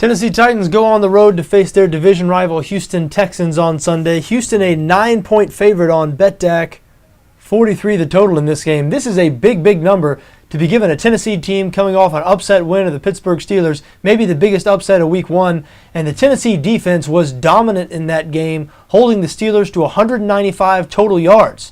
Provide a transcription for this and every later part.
Tennessee Titans go on the road to face their division rival Houston Texans on Sunday. Houston a 9-point favorite on BETDAQ, 43 the total in this game. This is a big number to be given a Tennessee team coming off an upset win of the Pittsburgh Steelers, maybe the biggest upset of week 1, and the Tennessee defense was dominant in that game, holding the Steelers to 195 total yards.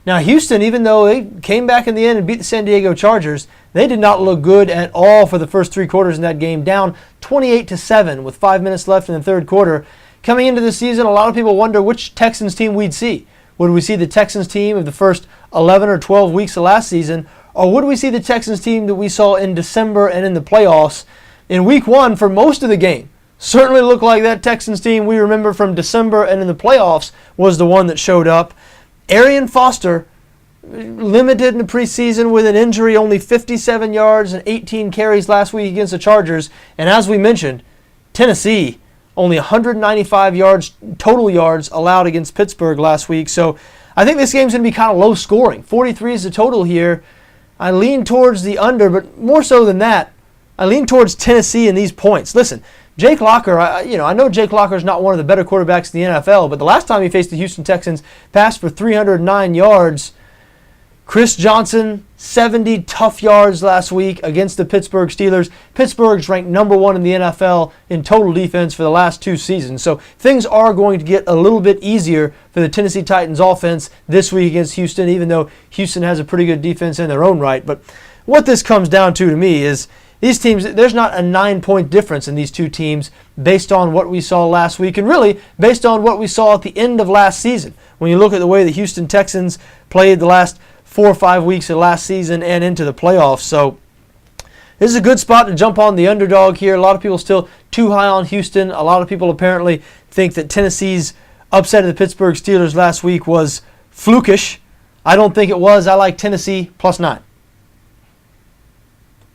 Now Houston, even though they came back in the end and beat the San Diego Chargers, they did not look good at all for the first 3 quarters in that game, down 28-7 with 5 minutes left in the third quarter. Coming into the season, a lot of people wonder which Texans team we'd see. Would we see the Texans team of the first 11 or 12 weeks of last season, or would we see the Texans team that we saw in December and in the playoffs? In week 1, for most of the game, certainly looked like that Texans team we remember from December and in the playoffs was the one that showed up. Arian Foster, limited in the preseason with an injury, only 57 yards and 18 carries last week against the Chargers. And as we mentioned, Tennessee, only 195 yards, total yards allowed against Pittsburgh last week. So I think this game's going to be kind of low scoring. 43 is the total here. I lean towards the under, but more so than that, I lean towards Tennessee in these points. Listen, Jake Locker, I know Jake Locker is not one of the better quarterbacks in the NFL, but the last time he faced the Houston Texans, passed for 309 yards. Chris Johnson, 70 tough yards last week against the Pittsburgh Steelers. Pittsburgh's ranked number 1 in the NFL in total defense for the last 2 seasons. So things are going to get a little bit easier for the Tennessee Titans offense this week against Houston, even though Houston has a pretty good defense in their own right. But what this comes down to me is these teams, there's not a 9-point difference in these two teams based on what we saw last week and really based on what we saw at the end of last season. When you look at the way the Houston Texans played the last 4 or 5 weeks of last season and into the playoffs. So this is a good spot to jump on the underdog here. A lot of people still too high on Houston. A lot of people apparently think that Tennessee's upset of the Pittsburgh Steelers last week was flukish. I don't think it was. I like Tennessee +9.